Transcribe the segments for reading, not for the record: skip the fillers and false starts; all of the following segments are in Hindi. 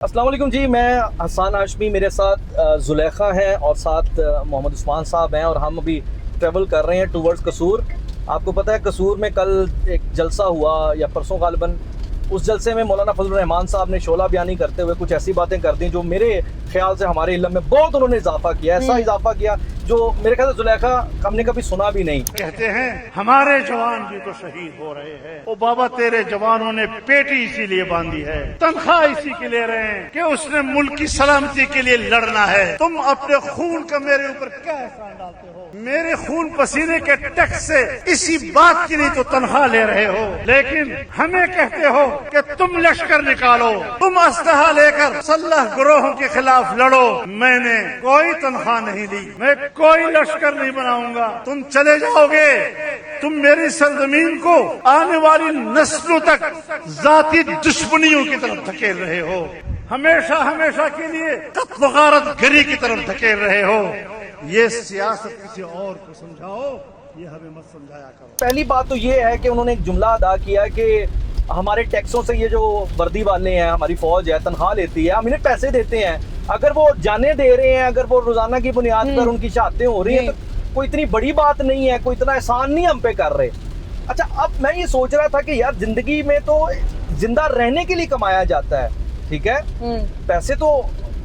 अस्सलाम वालेकुम जी। मैं हसन हाशमी, मेरे साथ जुलेखा हैं और साथ मोहम्मद उस्मान साहब हैं और हम अभी ट्रैवल कर रहे हैं टूवर्ड्स कसूर। आपको पता है कसूर में कल एक जलसा हुआ या परसों गालिबन, उस जलसे में मौलाना फजल रहमान साहब ने शोला बयानी करते हुए कुछ ऐसी बातें कर दी जो मेरे ख्याल से हमारे इल्म में बहुत उन्होंने इजाफा किया, ऐसा इजाफा किया जो मेरे ख्याल से जुलेखा हमने कभी सुना भी नहीं। कहते हैं हमारे जवान भी तो शहीद हो रहे हैं। ओ बाबा, तेरे जवानों ने पेटी इसीलिए बांधी है, तनख्वाह इसी के लिए रहे हैं कि उसने मुल्क की सलामती के लिए लड़ना है। तुम अपने खून का मेरे ऊपर क्या एहसान डालते हो? मेरे खून पसीने के टैक्स से इसी बात की नहीं तो तनख्वाह ले रहे हो, लेकिन हमें कहते हो कि तुम लश्कर निकालो, तुम असलहा लेकर सल्लह गिरोहों के खिलाफ लड़ो। मैंने कोई तनख्वाह नहीं ली, मैं कोई लश्कर नहीं बनाऊंगा। तुम चले जाओगे, तुम मेरी सरजमीन को आने वाली नस्लों तक जाती दुश्मनियों की तरफ धकेल रहे हो, हमेशा हमेशा के लिए कत्ल गारत गरी की तरफ धकेल रहे हो। ये सियासत किसी और को समझाओ, ये हमें मत समझाया करो। पहली बात तो ये है कि उन्होंने एक जुमला अदा किया कि हमारे टैक्सों से ये जो वर्दी वाले हैं, हमारी फौज है, तनख्वाह लेती है, हम इन्हें पैसे देते हैं। अगर वो जाने दे रहे हैं, अगर वो रोजाना की बुनियाद पर उनकी शहादतें हो रही हैं, तो कोई इतनी बड़ी बात नहीं है, कोई इतना एहसान नहीं हम पे कर रहे। अच्छा, अब मैं ये सोच रहा था कि यार जिंदगी में तो जिंदा रहने के लिए कमाया जाता है, ठीक है, पैसे तो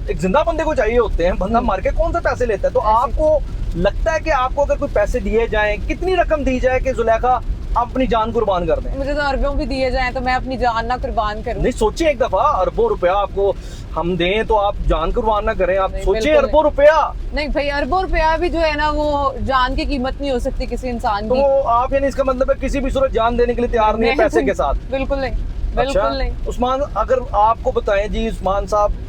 एक जिंदा बंदे को चाहिए होते हैं, बंदा मर के कौन सा पैसे लेता है। तो आपको लगता है कि आपको अगर कोई पैसे दिए जाएं, कितनी रकम दी जाए कि जुलेखा आप अपनी जान कुर्बान कर दें? मुझे तो अरबों भी दिए जाएं तो मैं अपनी जान ना कुर्बान करूं। नहीं, सोचिए एक दफा, अरबों रुपया आपको हम दें तो आप जान कुर्बान ना करें। आप सोचिए अरबों रुपया। नहीं भाई, अरबों रुपया भी जो है ना, वो जान की कीमत नहीं हो सकती किसी इंसान की। तो आप यानी इसका मतलब है किसी भी सूरत जान देने के लिए तैयार नहीं है पैसे के साथ? बिल्कुल नहीं, बिल्कुल नहीं। उस्मान, अगर आपको बताएं जी उस्मान साहब,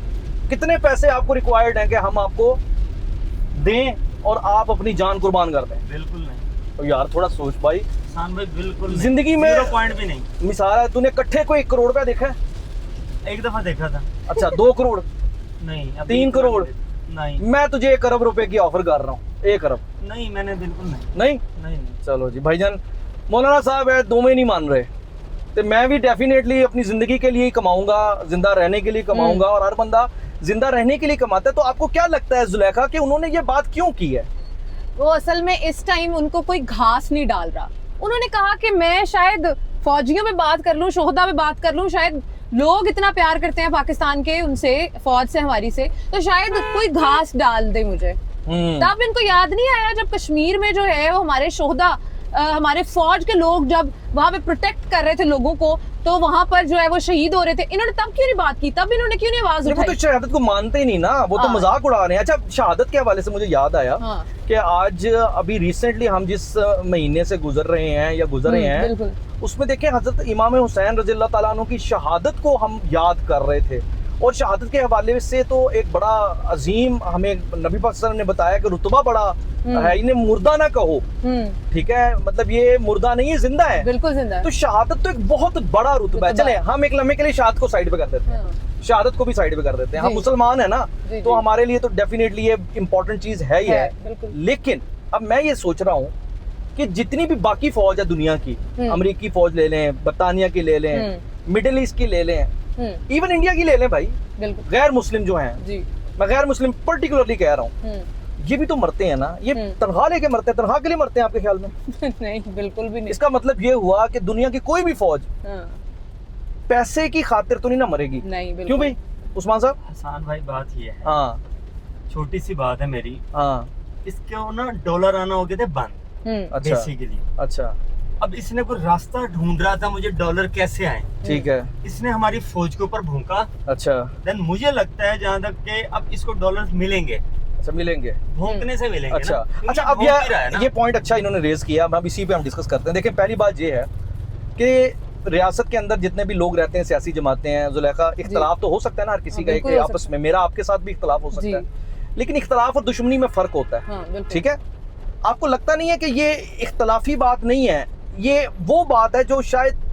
कितने पैसे आपको रिक्वायर्ड हैं कि हम आपको दें और आप अपनी जान कुर्बान कर दें? बिल्कुल नहीं। तो यार थोड़ा सोच भाई। सान भाई बिल्कुल नहीं। जिंदगी में 0 पॉइंट भी नहीं। मिसाल है, तूने इकट्ठे कोई 1 करोड़ रुपया देखा है? एक दफा देखा था। अच्छा, 2 करोड़, नहीं। 3 करोड़? नहीं। मैं तुझे 1 अरब रुपए की ऑफर कर रहा हूँ। 1 अरब? नहीं, मैंने बिल्कुल नहीं। नहीं? नहीं। चलो जी भाईजान, मौलाना साहब है, दो में नहीं मान रहे, तो मैं भी डेफिनेटली अपनी जिंदगी के लिए ही कमाऊंगा, जिंदा रहने के लिए कमाऊंगा, और हर बंदा जिंदा रहने के लिए कमाता है। तो आपको क्या लगता है जुलेखा कि उन्होंने ये बात क्यों की है? वो असल में इस टाइम उनको कोई घास नहीं डाल रहा। उन्होंने कहा कि मैं शायद फौजियों में बात कर लूं, शोहदा में बात कर लूं, शायद लोग इतना प्यार करते हैं पाकिस्तान के उनसे, फौज से, हमारी से, तो शायद कोई घास डाल दे मुझे। तब इनको याद नहीं आया जब कश्मीर में जो है वो हमारे शोहदा, हमारे फौज के लोग जब वहां पे प्रोटेक्ट कर रहे थे लोगों को, तो वहां पर जो है वो शहीद हो रहे थे। इन्होंने तब क्यों नहीं बात की? तब इन्होंने क्यों नहीं आवाज उठाई? वो तो शहादत को मानते ही नहीं ना, वो तो मजाक उड़ा रहे हैं। अच्छा, शहादत के हवाले से मुझे याद आया कि आज अभी रिसेंटली हम जिस महीने से गुजर रहे हैं या गुजर रहे हैं, उसमें देखें हजरत इमाम हुसैन रज़ियल्लाहु ताला अन्हु की शहादत को हम याद कर रहे थे। और शहादत के हवाले से तो एक बड़ा अजीम, हमें नबी पाक सल्लल्लाहु अलैहि वसल्लम ने बताया कि रुतबा बड़ा है, इन्हें मुर्दा ना कहो, ठीक है, मतलब ये मुर्दा नहीं है, जिंदा है, बिल्कुल जिंदा है। तो शहादत तो एक बहुत बड़ा रुतबा है। चले हम एक लम्हे के लिए शहादत को साइड पे कर देते हैं, शहादत को भी साइड पे कर देते हैं। हम मुसलमान है ना, तो हमारे लिए तो डेफिनेटली ये इम्पोर्टेंट चीज है ही है। लेकिन अब मैं ये सोच रहा हूँ कि जितनी भी बाकी फौज है दुनिया की, अमेरिकी फौज ले लें, बरतानिया की ले लें, मिडिल ईस्ट की ले लें, इवन इंडिया की ले लें भाई, गैर मुस्लिम जो हैं, मैं गैर मुस्लिम पर्टिकुलरली कह रहा हूँ, ये भी तो मरते हैं ना। ये तनख्वाह लेके मरते हैं, तनख्वाह के लिए मरते हैं आपके ख्याल में? नहीं, बिल्कुल भी नहीं। इसका मतलब ये हुआ कि दुनिया की कोई भी फौज पैसे की खातिर तो नहीं ना मरेगी। नहीं, क्यों भाई उस्मान साहब? हसन भाई, बात ये है, हाँ, छोटी सी बात है मेरी, हाँ, इसके ना डॉलर आना हो गए थे बंद, अच्छा, बेसिकली। अच्छा, अब इसने कोई रास्ता ढूंढ रहा था मुझे डॉलर कैसे आए, ठीक है, इसने हमारी फौज के ऊपर भूखा। अच्छा, देन मुझे लगता है जहाँ तक कि अब इसको डॉलर मिलेंगे, अच्छा, मिलेंगे, भूखने से मिलेंगे। अच्छा, ना, अच्छा, अब ये पॉइंट अच्छा इन्होंने रेज किया, अब इसी पे हम डिस्कस करते हैं। देखिए, पहली बात ये है कि रियासत के अंदर जितने भी लोग रहते हैं, सियासी जमातें हैं, जुलेखा, इख्तलाफ तो हो सकता है ना हर किसी का, एक आपस में, मेरा आपके साथ भी इख्तलाफ हो सकता है, लेकिन इख्तलाफ और दुश्मनी में फर्क होता है, ठीक है? आपको लगता नहीं है कि ये इख्तलाफी बात नहीं है, ये वो बात है जो शायद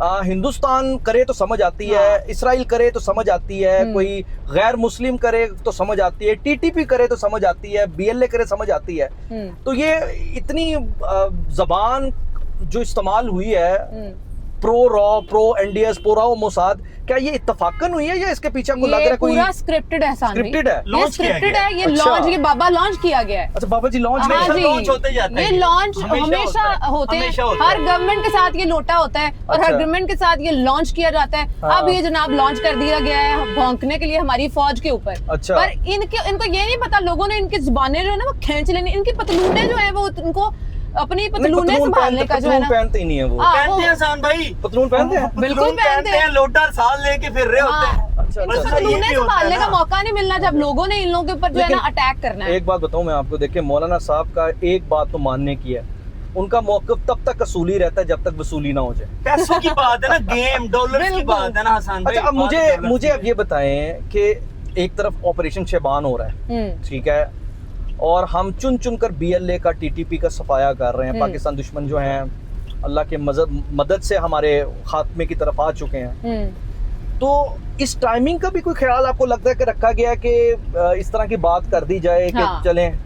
हिंदुस्तान करे तो समझ आती है, इसराइल करे तो समझ आती है, कोई गैर मुस्लिम करे तो समझ आती है, टीटीपी करे तो समझ आती है, बीएलए करे समझ आती है। तो ये इतनी जबान जो इस्तेमाल हुई है, pro raw, pro NDS, pro Mossad, क्या ये इत्तफाकन हुई है या इसके पीछे आपको लग रहा ये है कोई पूरा स्क्रिप्टेड है एहसान भाई। स्क्रिप्टेड है? ये Launch किया स्क्रिप्टेड गया है, ये अच्छा। लॉन्च, ये बाबा लॉन्च किया गया है। अच्छा बाबा जी लॉन्च हाँ हमेशा जी, launch होते जाता है ये ये। लॉन्च हमेशा हमेशा होता है, होते हमेशा हैं। होता हर है। गवर्नमेंट के साथ ये लोटा होता है और हर अच्छा। गवर्नमेंट के साथ ये लॉन्च किया जाता है। हाँ। अब ये जनाब लॉन्च कर दिया गया है भौंकने के लिए हमारी फौज के ऊपर। अच्छा। पर इनको ये नहीं पता, लोगों ने इनकी जुबानें जो है ना वो खींच लेनी, इनकी पतलूने जो है वो उनको अपनी पतलूने संभालने का जो है ना, पहनते ही नहीं है वो। हाँ, पहनते वो- हैं आसान भाई, पतलून पहनते हैं? बिल्कुल पतलून पहनते हैं। लोटा साल लेके फिर रहे होते हैं। अच्छा, इनको अच्छा। ये पतलूने भी होता है संभालने का ना। मौका नहीं मिलना जब लोगों ने इन लोगों के ऊपर जो है ना लेकिन अटैक करना है। एक बात बताऊं मैं आपको, देखिए मौलाना साहब का एक बात तो मानने की है, उनका मौक़िफ़ तब तक असूली रहता है जब तक वसूली ना हो जाए। पैसों की बात है ना, गेम डॉलर की बिल्कुल। बात है ना हसन भाई। अच्छा अब बात मुझे डॉलर मुझे की अब ये बताएं कि एक तरफ ऑपरेशन शेबान हो रहा है, ठीक है, और हम चुन चुन कर BLA का, TTP का सफाया कर रहे हैं। पाकिस्तान दुश्मन जो हैं अल्लाह के मदद से हमारे खात्मे की तरफ आ चुके हैं। तो इस टाइमिंग का भी कोई ख्याल आपको लगता है कि रखा गया है कि इस तरह की बात कर दी जाए कि हाँ। चलें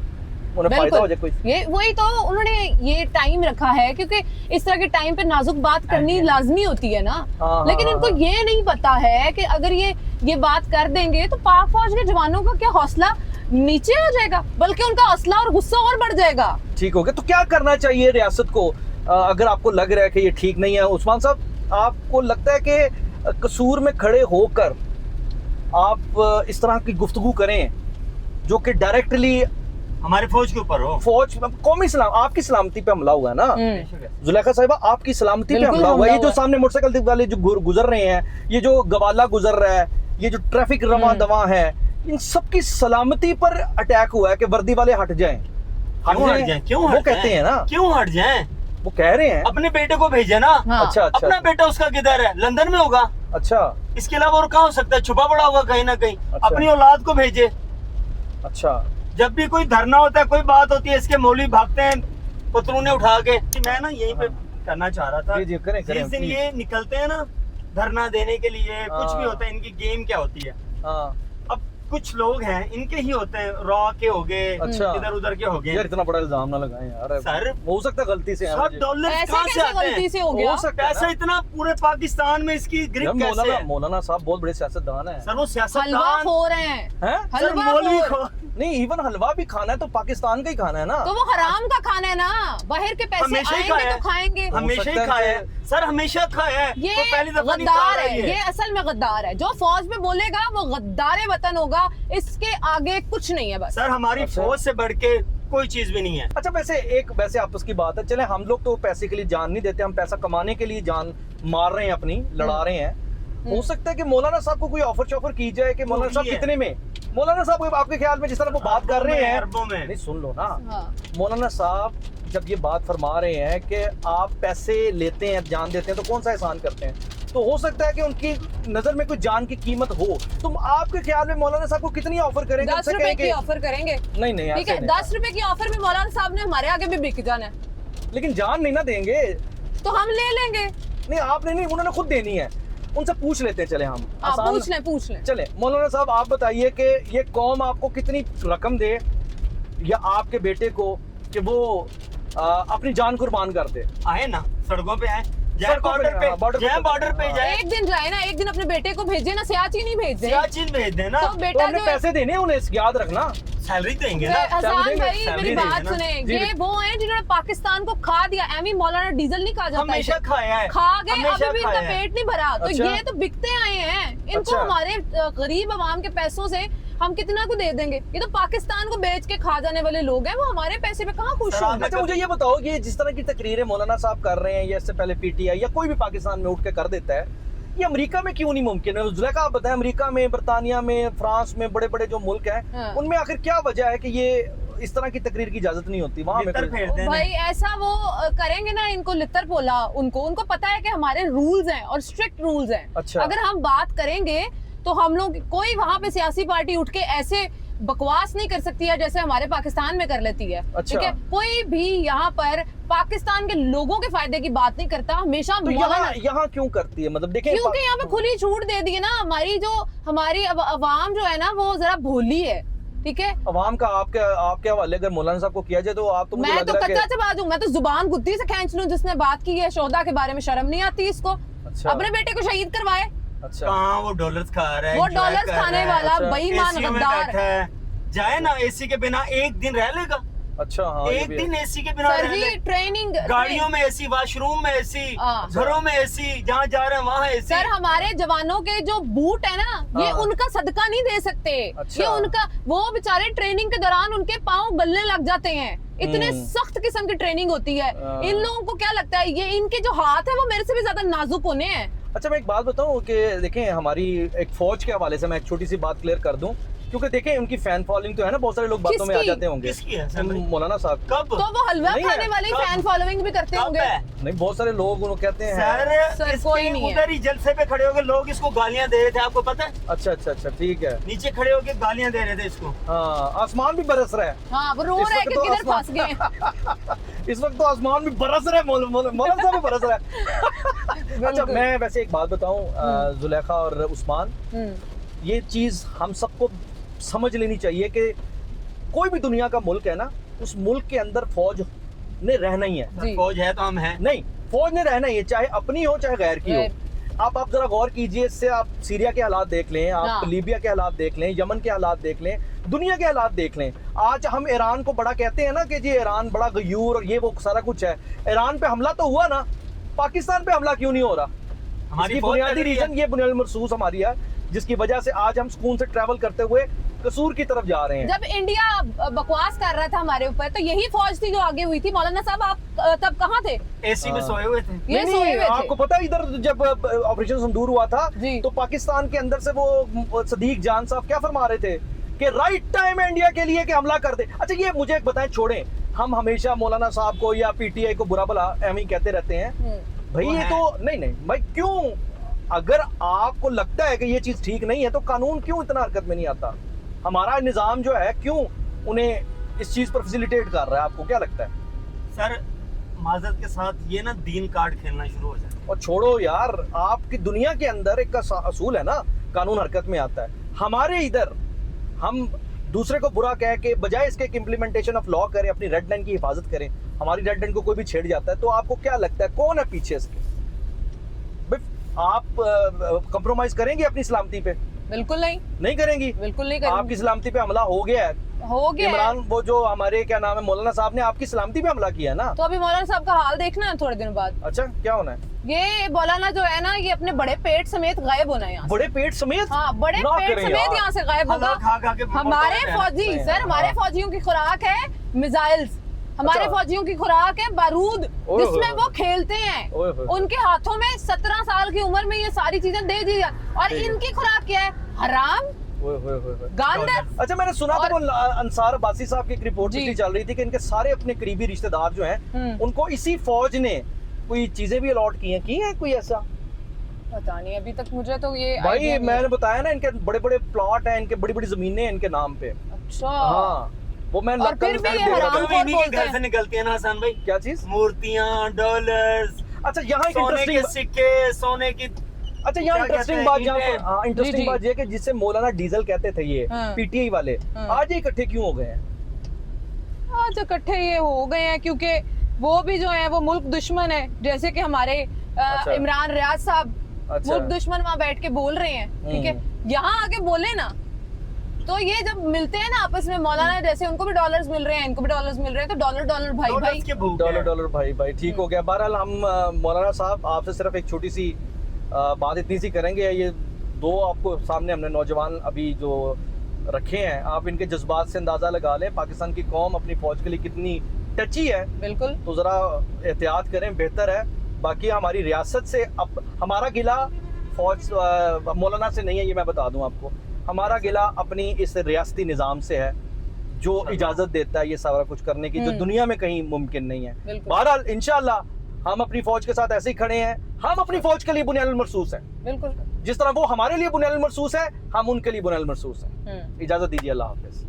उन्हें फायदा हो जाए कोई? ये वही तो उन्होंने ये टाइम रखा है क्योंकि इस तरह के टाइम पे नाजुक बात करनी लाजमी होती है ना। हाँ, लेकिन हाँ, इनको हाँ। ये नहीं पता है कि अगर ये बात कर देंगे तो पाक फौज के जवानों का क्या हौसला नीचे हो जाएगा, बल्कि उनका हौसला और गुस्सा और बढ़ जाएगा। ठीक हो गया। तो क्या करना चाहिए रियासत को अगर आपको लग रहा है कि ये ठीक नहीं है? उस्मान साहब, आपको लगता है कि कसूर में खड़े होकर आप इस तरह की गुफ्तगू करें जो कि डायरेक्टली हमारे फौज के ऊपर हो? फौज, कौमी सलाम, आपकी सलामती पे हमला हुआ है ना जुलेखा साहिबा, आपकी सलामती पे बिल्कुल हमला हुआ है। ये हमला जो सामने मोटरसाइकिल वाले जो गुजर रहे हैं, ये जो गवाला गुजर रहा है, ये जो ट्रैफिक रवा दवा है, इन सबकी सलामती पर अटैक हुआ है कि वर्दी वाले हट जाएं। क्यों हट जाएं? क्यों वो हट कहते जाएं? हैं ना, क्यों हट जाएं? वो कह रहे हैं। अपने बेटे को भेजे ना। हाँ। अच्छा अच्छा अपना बेटा उसका किधर है? लंदन में होगा। अच्छा इसके अलावा और कहाँ हो सकता है? छुपा पड़ा होगा कहीं ना कहीं। अच्छा। अपनी औलाद को भेजे। अच्छा जब भी कोई धरना होता है, कोई बात होती है, इसके मौलवी भागते हैं पतलूने उठा के। मैं ना यहीं पे करना चाह रहा था, जी जी करें करें जिस दिन please। ये निकलते हैं ना धरना देने के लिए, कुछ हाँ। भी होता है, इनकी गेम क्या होती है। हाँ अब कुछ लोग हैं इनके ही होते हैं, रॉ के हो गए, अच्छा। इधर उधर के हो गए। यार इतना बड़ा इल्जाम ना लगाएं यार, सर, हो सकता है गलती से है सब मुझे। डॉलर ऐसे कहाँ से कैसे आते गलती हैं? से हो गया? हो सकता है पैसा ना। इतना पूरे पाकिस्तान में इसकी यार ग्रिप कैसे मौलाना है? मौलाना साहब बहुत बड़े सियासतदान है। सर वो हलवा सियासतदान खो रहे हैं, हैं? सर हलवा मौलवी खो। नहीं, इवन हलवा भी खाना है तो पाकिस्तान का ही खाना है ना। तो वो हराम का खाना है ना, बाहर के पैसे हमेशा ही आएंगे खाया तो है। खाएंगे। हमेशा ही सकता है खाया कि- है सर, हमेशा खाया है। ये तो पहली दफा निकाल गद्दार रही है, ये असल में गद्दार है। जो फौज में बोलेगा वो गद्दारे वतन होगा, इसके आगे कुछ नहीं है बस। सर हमारी अच्छा। फौज से बढ़ के कोई चीज भी नहीं है। अच्छा वैसे आपस की बात है, चले हम लोग तो पैसे के लिए जान नहीं देते, हम पैसा कमाने के लिए जान मार रहे हैं, अपनी लड़ा रहे हैं। हो सकता है कि मौलाना साहब को कोई ऑफर शॉफर की जाए कि मौलाना साहब है। कितने में, मौलाना साहब आपके ख्याल में जिस तरह वो बात कर रहे हैं, अरबों में। नहीं सुन लो ना, हाँ। मौलाना साहब जब ये बात फरमा रहे हैं कि आप पैसे लेते हैं, जान देते हैं, तो कौन सा एहसान करते हैं? तो हो सकता है कि उनकी नजर में कोई जान की कीमत हो। तुम आपके ख्याल में मौलाना साहब को कितनी ऑफर करेंगे? 10 रुपए की ऑफर करेंगे। नहीं नहीं ठीक ऐसे है, नहीं। 10 रुपए की ऑफर में मौलाना साहब ने हमारे आगे भी बिक जाना है, लेकिन जान नहीं ना देंगे। तो हम ले लेंगे। नहीं आपने नहीं, उन्होंने खुद देनी है, उनसे पूछ लेते हैं। चले हम हाँ, आसान- पूछ लें। चले मौलाना साहब आप बताइए कि ये कौम आपको कितनी रकम दे या आपके बेटे को कि वो अपनी जान कुर्बान कर दे। आए ना सड़कों पे आए, जाए सड़कों पे, बॉर्डर हाँ, border पे, पे जाए तो- बॉर्डर पे हाँ। जाए, एक दिन जाए ना, एक दिन अपने बेटे को भेजे ना, सियाचिन ही भेज दे। सियाचिन भेज देना। तो तो बेटा हमने जो पैसे देने हैं उन्हें, याद रखना। सैलरी देंगे ना। हसान देंगे, भाई सैलरी मेरी देंगे बात ना। सुने, जी, ये वो हैं जिन्होंने पाकिस्तान को खा दिया। एमी मौलाना डीजल नहीं खा जाता हमेशा इसे। खाया है, खा गए, हमेशा अभी भी इनका खाया है। पेट नहीं भरा, तो अच्छा। ये तो बिकते आए हैं। इनको अच्छा। हमारे गरीब आवाम के पैसों से हम कितना को दे देंगे? ये तो पाकिस्तान को बेच के खा जाने वाले लोग हैं, वो हमारे पैसे पे कहाँ खुश सर, होंगे? अच्छा मुझे ये बताओ कि जिस तरह की तकरीरें मौलाना साहब कर रहे हैं या इससे पहले पीटीआई या कोई भी पाकिस्तान में उठ के कर देता है, ये अमेरिका में क्यों नहीं मुमकिन है? जुलेखा आप बताएं, अमेरिका में, बरतानिया में, फ्रांस में, बड़े बड़े जो मुल्क हैं, हाँ। उनमें आखिर क्या वजह है कि ये इस तरह की तकरीर की इजाजत नहीं होती? वहां में लितर कोई- फेर देना। भाई ऐसा वो करेंगे ना, इनको लितर पोला, उनको पता है कि हमारे रूल्स हैं और स्ट्रिक्ट रूल्स हैं। अच्छा। अगर हम बात करेंगे तो हम लोग, कोई वहां पे सियासी पार्टी उठ के ऐसे बकवास नहीं कर सकती है जैसे हमारे पाकिस्तान में कर लेती है। अच्छा। ठीक है, कोई भी यहाँ पर पाकिस्तान के लोगों के फायदे की बात नहीं करता, हमेशा तो मौलाना, यहाँ क्यों करती है? मतलब देखें क्योंकि यहाँ पे खुली छूट दे दी है ना। हमारी अवाम जो है ना वो जरा भोली है। ठीक है, अवाम का आपके हवाले अगर मौलाना साहब को किया जाए तो आप तो मुझे मैं लग तो रहा है कच्चा कि चबा दूं, मैं तो जुबान गुद्दी से खींच लूं। जिसने बात की है शोधा के बारे में, शर्म नहीं आती इसको? अच्छा। अपने बेटे को शहीद करवाए। अच्छा, कहाँ वो डॉलर्स खा रहा है, वो enjoy डॉलर्स कर रहा खाने है, वाला अच्छा। बेईमान AC में गद्दार। बैठा है, जाए ना एसी के बिना एक दिन रह लेगा, अच्छा, हाँ ये एक भी है। दिन एसी के बिना सर रह जी ले। ट्रेनिंग गाड़ियों में एसी, वॉशरूम में एसी, हाँ। घरों में एसी, जहाँ जा रहे हैं वहाँ एसी। सर हमारे जवानों के जो बूट है ना, ये हाँ। उनका सदका नहीं दे सकते। अच्छा। ये उनका, वो बेचारे ट्रेनिंग के दौरान उनके पाँव गलने लग जाते हैं, इतने सख्त किस्म की ट्रेनिंग होती है। हाँ। इन लोगों को क्या लगता है, ये इनके जो हाथ है वो मेरे से भी ज्यादा नाजुक होने हैं। अच्छा, मैं एक बात बताऊं कि देखें, हमारी एक फौज के हवाले से मैं एक छोटी सी बात क्लियर कर दूं, क्योंकि देखें उनकी फैन फॉलोइंग तो है ना, बहुत सारे लोग बातों में आ किसकी? जाते होंगे। किसकी है सर भाई? मौलाना साहब। कब तो वो हलवा नहीं खाने है। वाले कब? फैन फॉलोइंग भी करते कब होंगे। है? नहीं, बहुत सारे लोग उन्हें कहते हैं। सर, इसके कोई नहीं है। उधर ही जलसे पे खड़े होके लोग इसको गालियां दे रहे थे, आपको पता है? अच्छा अच्छा अच्छा, ठीक है। नीचे खड़े होके गालियां दे रहे थे इसको। हाँ, आसमान भी बरस रहा है हाँ, वो रो इस रहा है वक्त कि तो किधर फंस आसमान- गए। इस वक्त तो आसमान भी बरस रहा है, मौलाना साहब भी बरस रहा है। अच्छा, मैं वैसे एक बात बताऊं, जुलेखा और उस्मान, ये चीज हम सबको समझ लेनी चाहिए कि कोई भी दुनिया का मुल्क है ना, उस मुल्क के अंदर फौज ने रहना ही है। जी। फौज है तो हम हैं। नहीं, फौज ने रहना ही है, चाहे अपनी हो चाहे गैर की हो। आप जरा गौर कीजिए, इससे आप सीरिया के हालात देख लें, आप हाँ। लीबिया के हालात देख लें, यमन के हालात देख लें, दुनिया के हालात देख लें। आज हम ईरान को बड़ा कहते हैं ना कि जी ईरान बड़ा गयूर और ये वो सारा कुछ है। ईरान पे हमला तो हुआ ना, पाकिस्तान पे हमला क्यों नहीं हो रहा? हमारी इसकी फौज बुनियादी कर रही है। रीजन ये बुनियादी महसूस हमारी है, जिसकी वजह से आज हम सुकून से ट्रैवल करते हुए कसूर की तरफ जा रहे हैं। जब इंडिया बकवास कर रहा था हमारे ऊपर, तो यही फौज थी जो आगे हुई थी। मौलाना साहब, आप तब कहाँ थे? एसी में सोए हुए थे। ये नहीं, सोए हुए थे। आपको पता है, इधर जब ऑपरेशन संदूर हुआ था, जी। तो पाकिस्तान के अंदर से वो सदीक जान साहब क्या फरमा रहे थे कि राइट टाइम है इंडिया के लिए कि हमला कर दे। अच्छा, ये मुझे एक बताएं, छोड़ें, हम हमेशा मौलाना साहब को या पीटीआई को बुरा भला एम ही कहते रहते हैं। भाई वो ये है। तो नहीं भाई, क्यों? अगर आपको लगता है कि ये चीज ठीक नहीं है, तो कानून क्यों इतना हरकत में नहीं आता? हमारा निजाम जो है क्यों उन्हें इस चीज पर फैसिलिटेट कर रहा है? आपको क्या लगता है? सर माजरत के साथ ये ना दीन कार्ड खेलना शुरू हो जाए। और छोड़ो यार, आपकी दुनिया के अंदर एक असूल है ना, कानून हरकत में आता है। हमारे इधर हम दूसरे को बुरा कह के बजाय इसके इम्प्लीमेंटेशन ऑफ लॉ करें, अपनी रेड लाइन की हिफाजत करें। हमारी रेड लाइन को कोई भी छेड़ जाता है, तो आपको क्या लगता है कौन है पीछे इसके? आप कंप्रोमाइज करेंगे अपनी सलामती पे? बिल्कुल नहीं, नहीं करेंगी। बिल्कुल नहीं करूंगी। आपकी सलामती पे हमला हो गया है। हो गया है। इमरान, वो जो हमारे क्या नाम है, मौलाना साहब ने आपकी सलामती पे हमला किया है ना। तो अभी मौलाना साहब का हाल देखना है थोड़े दिनों बाद। अच्छा, क्या होना है? ये मौलाना जो है ना, ये अपने बड़े पेट समेत गायब होना है यहाँ से। बड़े पेट समेत? हाँ, बड़े ना पेट करें समेत यार। यहाँ से गायब हलवा होगा। खा खा के हमारे मोटा फौजी, नहीं, सर, हमारे हाँ। फौजियों की खुराक है मिसाइल्स, हमारे अच्छा। फौजियों की खुराक है बारूद, ओए जिसमें होए। वो खेलते हैं। ओए होए। उनके हाथों में 17 साल की उम्र में ये सारी चीजें दे दी जाती, और ठीक है। इनकी खुराक क्या है? हराम, ओए होए होए होए। गांदर। अच्छा, मैंने सुना था और- वो अंसार अब्बासी साहब की एक रिपोर्ट जी। पिछली चल रही थी कि इनके सारे अपने करीबी रिश्तेदार जो हैं, उनको इसी फौज ने कोई चीजें भी अलॉट की हैं कोई ऐसा? पता नहीं, अभी तक मुझे तो ये भाई idea नहीं मैंने है। बताया ना, इनके बड़े बड़े प्लॉट हैं, इनके बड़ी बड़ी जमीनें हैं इनके नाम पे। अच्छा। हाँ, वो मैं और फिर भी ये हराम तो खोर इन्हीं के बोलते घर हैं। से निकलती है ना हसन भाई, क्या चीज? मूर्तियां, डॉलर्स, अच्छा, यहाँ एक सोने के इंटरेस्टिंग, सिक्के, सोने की। अच्छा यहाँ क्या इंटरेस्टिंग कहते बात हैं, यहाँ ईंटें। पर, हाँ, इंटरेस्टिंग जी, जी। बात ये कि जिससे मौलाना डीजल कहते थे ये हाँ। पीटीआई वाले, हाँ। आज ये इकट्ठे क्यों हो गए हैं? आज इकट्ठे ये हो गए हैं क्योंकि वो भी जो है वो मुल्क दुश्मन है, जैसे कि हमारे अच्छा। इमरान रियाज साहब अच्छा। मुल्क दुश्मन वहां बैठ के बोल रहे हैं, ठीक है, यहाँ आके बोले ना, तो ये जब मिलते हैं ना आपस में, मौलाना जैसे उनको भी डॉलर्स मिल रहे हैं, इनको भी डॉलर्स मिल रहे हैं, तो डॉलर डॉलर भाई भाई। डॉलर्स के भूखे डॉलर हैं। डॉलर भाई भाई, ठीक हो गया। बहरहाल हम मौलाना साहब आपसे सिर्फ एक छोटी सी बात इतनी सी करेंगे, ये दो आपको सामने हमने नौजवान अभी जो रखे हैं, आप इनके जज्बात से अंदाजा लगा लें पाकिस्तान की कौम अपनी फौज के लिए कितनी टची है। बिल्कुल। तो जरा एहतियात करें, बेहतर है। बाकी हमारी रियासत से अब हमारा गिला फौज मौलाना से नहीं है, ये मैं बता दूं आपको। हमारा गिला अपनी इस रियासती निज़ाम से है जो इजाजत देता है ये सारा कुछ करने की, जो दुनिया में कहीं मुमकिन नहीं है। बिल्कुल। बहरहाल इंशाल्लाह हम अपनी फौज के साथ ऐसे ही खड़े हैं। हम अपनी फौज के लिए बुनियाद मरसूस हैं, बिल्कुल। जिस तरह वो हमारे लिए बुनियाद मरसूस है, हम उनके लिए बुनियाद मरसूस हैं। इजाजत दीजिए, अल्लाह हाफिज।